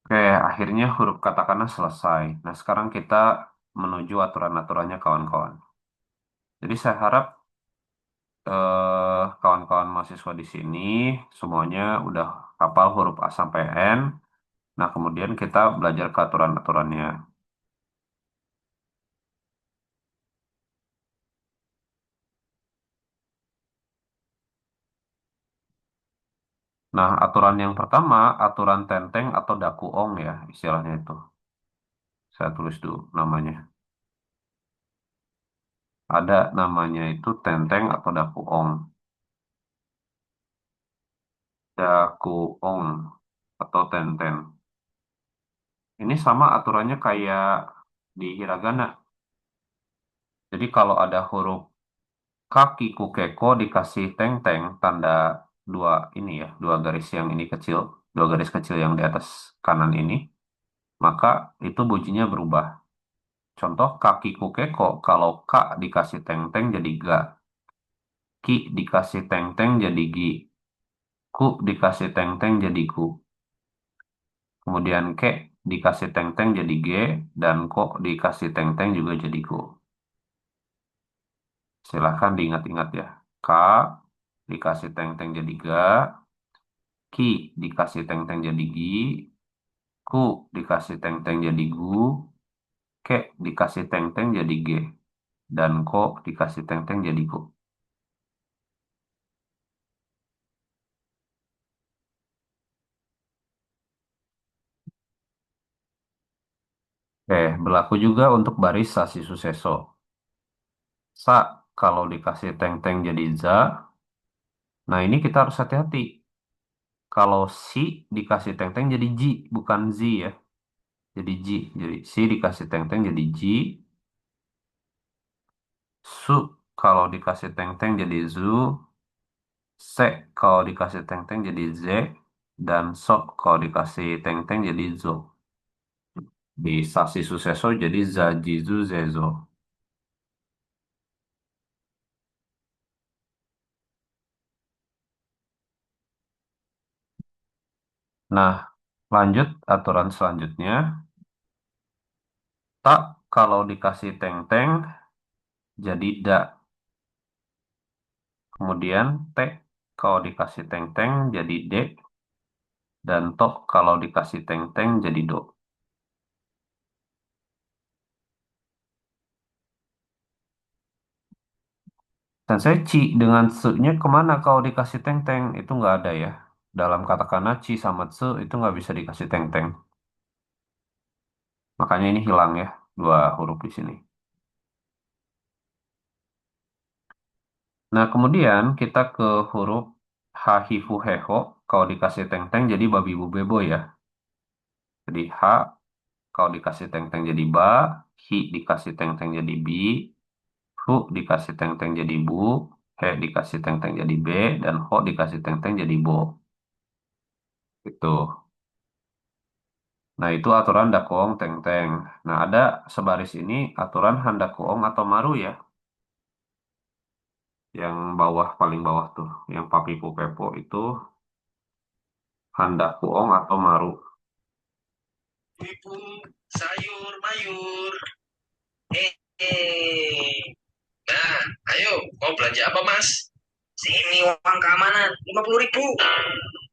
Oke, akhirnya huruf katakana selesai. Nah, sekarang kita menuju aturan-aturannya kawan-kawan. Jadi saya harap kawan-kawan mahasiswa di sini semuanya udah hafal huruf A sampai N. Nah, kemudian kita belajar ke aturan-aturannya. Nah, aturan yang pertama, aturan tenteng atau dakuong ya, istilahnya itu. Saya tulis dulu namanya. Ada namanya itu tenteng atau dakuong. Dakuong atau tenteng. Ini sama aturannya kayak di hiragana. Jadi kalau ada huruf kaki kukeko dikasih teng-teng, tanda dua ini ya, dua garis yang ini kecil, dua garis kecil yang di atas kanan ini, maka itu bunyinya berubah. Contoh kaki kukeko, kalau ka dikasih teng-teng jadi ga, ki dikasih teng-teng jadi gi, ku dikasih teng-teng jadi ku. Kemudian ke dikasih teng-teng jadi ge, dan ko dikasih teng-teng juga jadi ko. Silahkan diingat-ingat ya. Ka dikasih teng-teng jadi ga, ki dikasih teng-teng jadi gi, ku dikasih teng-teng jadi gu, ke dikasih teng-teng jadi ge, dan ko dikasih teng-teng jadi ku. Berlaku juga untuk baris sasi suseso. Sa kalau dikasih teng-teng jadi za, nah ini kita harus hati-hati. Kalau si dikasih teng-teng jadi ji, bukan zi ya. Jadi ji, jadi si dikasih teng-teng jadi ji. Su kalau dikasih teng-teng jadi zu. Se kalau dikasih teng-teng jadi ze. Dan so kalau dikasih teng-teng jadi zo. Di sasi suseso jadi za, ji, zu, ze, zo. Nah, lanjut aturan selanjutnya. Tak kalau dikasih teng-teng jadi da. Kemudian te kalau dikasih teng-teng jadi de. Dan to kalau dikasih teng-teng jadi do. Dan saya ci dengan se-nya kemana kalau dikasih teng-teng? Itu nggak ada ya. Dalam katakana ci sama tse itu nggak bisa dikasih teng-teng. Makanya ini hilang ya. Dua huruf di sini. Nah, kemudian kita ke huruf ha, hi, fu, he, ho. Kalau dikasih teng-teng jadi babi, bu, bebo ya. Jadi ha kalau dikasih teng-teng jadi ba. Hi dikasih teng-teng jadi bi. Fu dikasih teng-teng jadi bu. He dikasih teng-teng jadi be. Dan ho dikasih teng-teng jadi bo. Itu. Nah, itu aturan dakuong teng-teng. Nah, ada sebaris ini aturan handakuong atau maru ya. Yang bawah, paling bawah tuh. Yang papipu pepo itu handakuong atau maru. Ibu, sayur mayur. Eh. Nah, ayo, mau belanja apa, Mas? Sini uang keamanan, 50.000.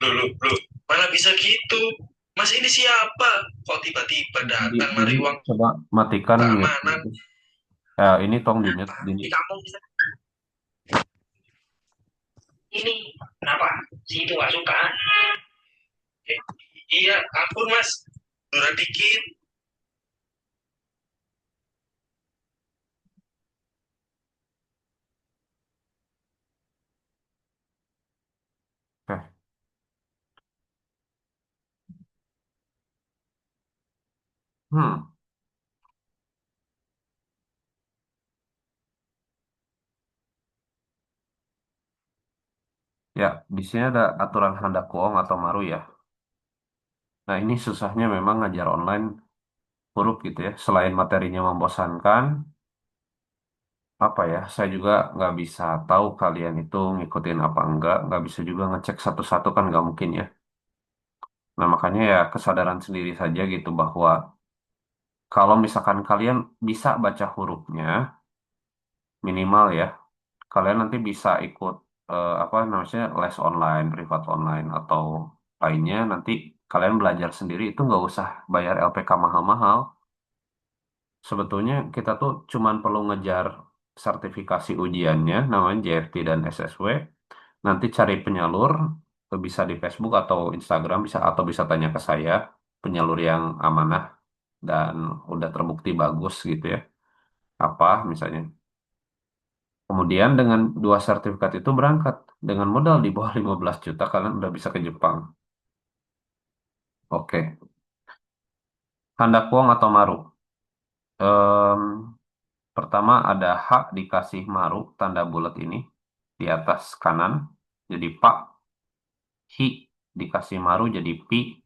Loh, mana bisa gitu? Mas ini siapa? Kok tiba-tiba datang Jadi mari uang coba matikan mute. keamanan? Ini tong di mute. Di kampung bisa. Ini, kenapa? Si itu nggak suka. Eh, iya, ampun Mas. Durang dikit. Oke. Hmm. Ya, di sini ada aturan handakuong atau maru ya. Nah, ini susahnya memang ngajar online huruf gitu ya. Selain materinya membosankan, apa ya, saya juga nggak bisa tahu kalian itu ngikutin apa enggak. Nggak bisa juga ngecek satu-satu kan nggak mungkin ya. Nah, makanya ya kesadaran sendiri saja gitu bahwa kalau misalkan kalian bisa baca hurufnya, minimal ya, kalian nanti bisa ikut apa namanya les online, privat online atau lainnya. Nanti kalian belajar sendiri itu nggak usah bayar LPK mahal-mahal. Sebetulnya kita tuh cuman perlu ngejar sertifikasi ujiannya, namanya JRT dan SSW. Nanti cari penyalur, bisa di Facebook atau Instagram, bisa atau bisa tanya ke saya, penyalur yang amanah dan udah terbukti bagus gitu ya. Apa misalnya. Kemudian dengan dua sertifikat itu berangkat. Dengan modal di bawah 15 juta kalian udah bisa ke Jepang. Oke. Handakuong atau maru. Em, Pertama ada hak dikasih maru, tanda bulat ini. Di atas kanan. Jadi pak. Hi dikasih maru jadi pi.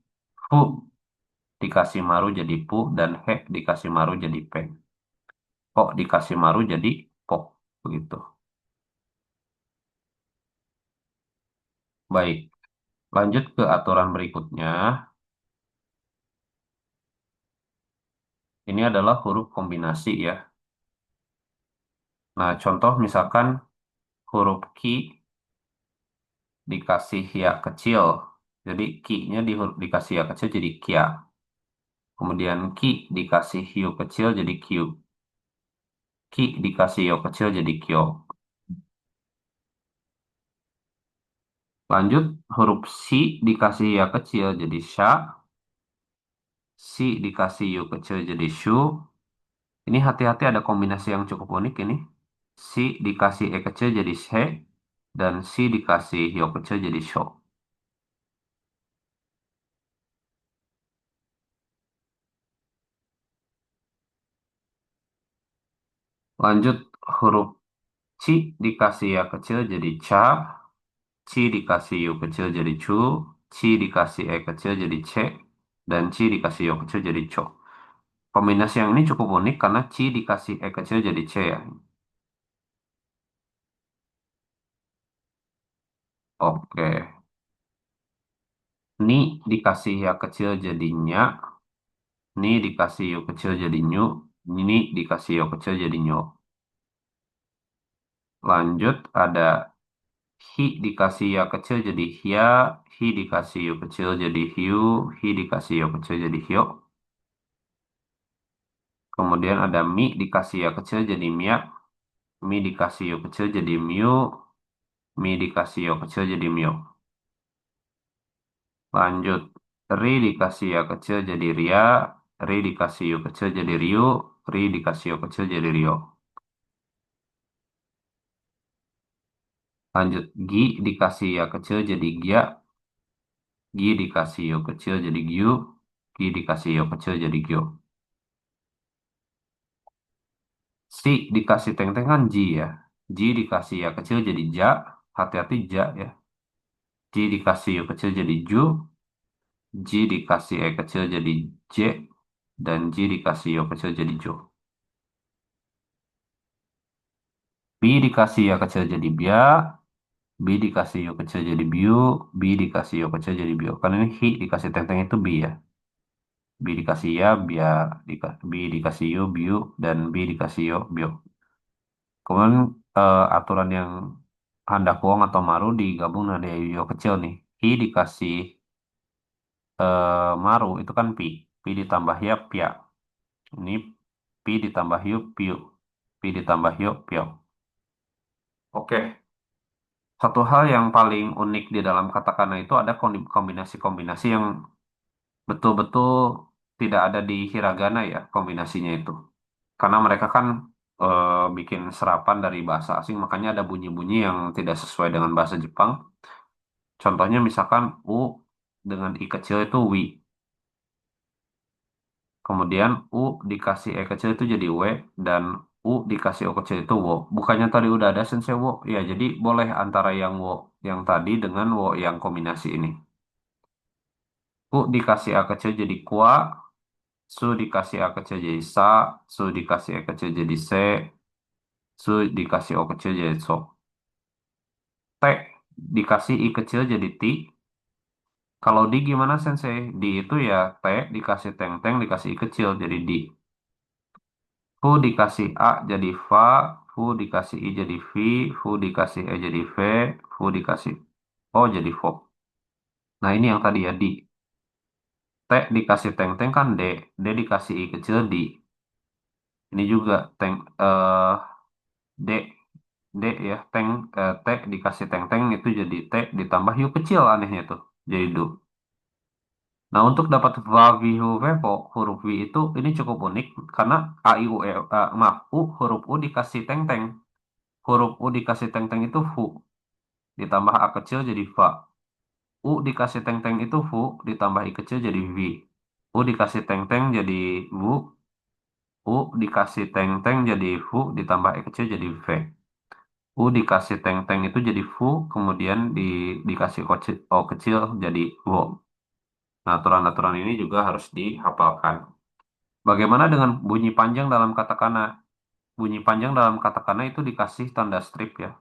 Hu dikasih maru jadi pu. Dan he dikasih maru jadi pe. Kok dikasih maru jadi pok. Begitu. Baik. Lanjut ke aturan berikutnya. Ini adalah huruf kombinasi ya. Nah, contoh misalkan huruf ki dikasih ya kecil. Jadi ki-nya dikasih ya kecil jadi kia. Kemudian ki dikasih hiu kecil jadi kiu. Ki dikasih yo kecil jadi kyo. Lanjut huruf si dikasih ya kecil jadi sha. Si dikasih yu kecil jadi shu. Ini hati-hati ada kombinasi yang cukup unik ini. Si dikasih e kecil jadi she. Dan si dikasih yo kecil jadi sho. Lanjut huruf ci dikasih ya kecil jadi ca. Ci dikasih U kecil jadi cu, Ci dikasih E kecil jadi C, dan Ci dikasih U kecil jadi Co. Kombinasi yang ini cukup unik karena Ci dikasih E kecil jadi C ya. Oke. Ni dikasih ya kecil jadi nya, Ni dikasih U kecil jadi nyu, Ni dikasih U kecil jadi nyo. Lanjut ada Hi dikasih ya kecil jadi hia, Hi dikasih U kecil jadi hiu, Hi dikasih U kecil jadi hio. Kemudian ada mi dikasih ya kecil jadi mia, Mi dikasih yo kecil jadi Miu, Mi dikasih yo kecil jadi Mio. Lanjut, Ri dikasih yo kecil jadi Ria, Ri dikasih yo kecil jadi Riu, Ri dikasih yo kecil jadi Rio. Lanjut, Gi dikasih ya kecil jadi Gia, Gi dikasih yo kecil jadi Giu, Gi dikasih yo kecil jadi Gio. Si dikasih teng-teng kan Ji ya. Ji dikasih ya kecil jadi Ja, hati-hati Ja ya. Ji dikasih yo kecil jadi Ju, J dikasih E kecil jadi J, dan J dikasih Y kecil jadi Jo. B dikasih Y kecil jadi Bia, B dikasih Y kecil jadi Biu, B dikasih Y kecil jadi Bio. Karena ini Hi dikasih tenteng itu B ya. B dikasih Ya, Bia, B dikasih Yu, Biu, dan B dikasih Yo, Bio. Kemudian aturan yang handakuong atau maru digabung dari Yo kecil nih. Hi dikasih maru itu kan Pi. Pi ditambah Ya, Pia. Ini pi ditambah yu, piu. Pi ditambah yu, pio. Oke. Satu hal yang paling unik di dalam katakana itu ada kombinasi-kombinasi yang betul-betul tidak ada di hiragana ya kombinasinya itu. Karena mereka kan bikin serapan dari bahasa asing, makanya ada bunyi-bunyi yang tidak sesuai dengan bahasa Jepang. Contohnya misalkan u dengan i kecil itu wi. Kemudian u dikasih e kecil itu jadi w dan U dikasih O kecil itu wo. Bukannya tadi udah ada sensei wo? Ya, jadi boleh antara yang wo yang tadi dengan wo yang kombinasi ini. U dikasih A kecil jadi kwa, su dikasih A kecil jadi sa, su dikasih A kecil jadi se, su dikasih O kecil jadi so. T dikasih I kecil jadi ti. Kalau di gimana sensei? Di itu ya T dikasih teng-teng dikasih I kecil jadi di. Fu dikasih A jadi fa, fu dikasih I jadi vi, fu dikasih E jadi v, fu dikasih O jadi vo. Nah ini yang tadi ya di. T dikasih teng-teng kan D, D dikasih I kecil di. Ini juga D, D ya, T dikasih teng-teng itu jadi T ditambah U kecil anehnya tuh. Jadi du. Nah, untuk dapat va, vi, hu, ve, vo, huruf V itu ini cukup unik karena A, I, U, E, maaf, U, huruf U dikasih teng-teng. Huruf U dikasih teng-teng itu fu, ditambah A kecil jadi va. U dikasih teng-teng itu fu, ditambah I kecil jadi vi. U dikasih teng-teng jadi vu, U dikasih teng-teng jadi vu, ditambah I kecil jadi v. U dikasih teng-teng itu jadi fu, kemudian dikasih O kecil jadi vo. Nah, aturan-aturan ini juga harus dihafalkan. Bagaimana dengan bunyi panjang dalam katakana? Bunyi panjang dalam katakana itu dikasih tanda strip ya.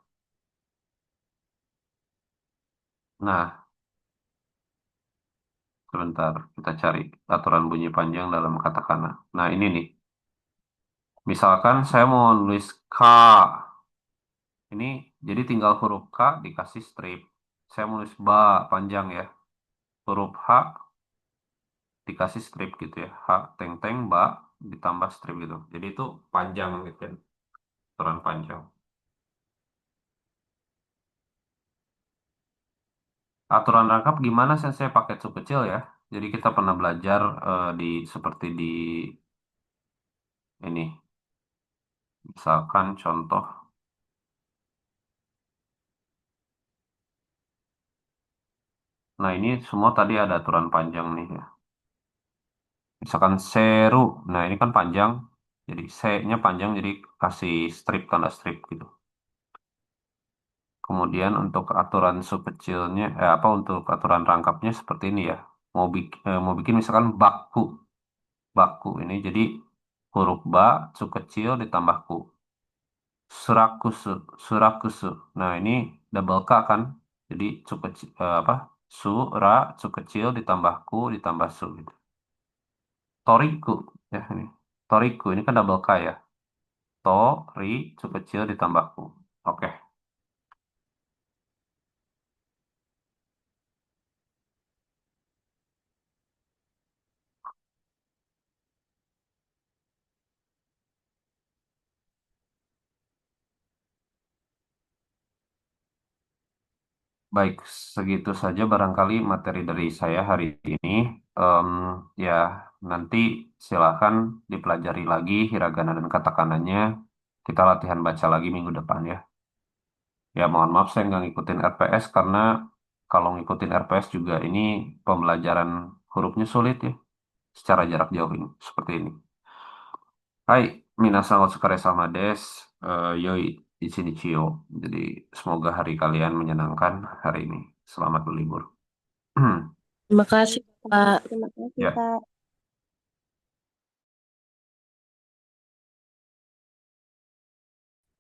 Nah, sebentar kita cari aturan bunyi panjang dalam katakana. Nah, ini nih. Misalkan saya mau nulis K. Ini jadi tinggal huruf K dikasih strip. Saya mau nulis ba panjang ya. Huruf H dikasih strip gitu ya. H teng teng ba ditambah strip gitu. Jadi itu panjang gitu kan. Aturan panjang. Aturan rangkap gimana saya pakai su kecil ya. Jadi kita pernah belajar di seperti di ini. Misalkan contoh. Nah, ini semua tadi ada aturan panjang nih ya. Misalkan seru. Nah, ini kan panjang. Jadi C-nya panjang jadi kasih strip tanda strip gitu. Kemudian untuk aturan sub kecilnya apa untuk aturan rangkapnya seperti ini ya. Mau bikin misalkan baku. Baku ini jadi huruf ba su kecil ditambah ku. Surakusu, surakusu. Nah, ini double K kan. Jadi su kecil apa? Su ra su kecil ditambah ku ditambah su gitu. Toriku ya ini. Toriku ini kan double K ya. To, ri, cu kecil ditambah ku. Oke. Baik, segitu saja barangkali materi dari saya hari ini. Em, ya, nanti silakan dipelajari lagi hiragana dan katakananya. Kita latihan baca lagi minggu depan ya. Ya, mohon maaf saya nggak ngikutin RPS karena kalau ngikutin RPS juga ini pembelajaran hurufnya sulit ya. Secara jarak jauh ini, seperti ini. Hai, minasan o tsukare sama des. Yoi, di sini Cio. Jadi semoga hari kalian menyenangkan hari ini. Selamat berlibur. Terima kasih, Pak. Terima kasih, Ya. Kak.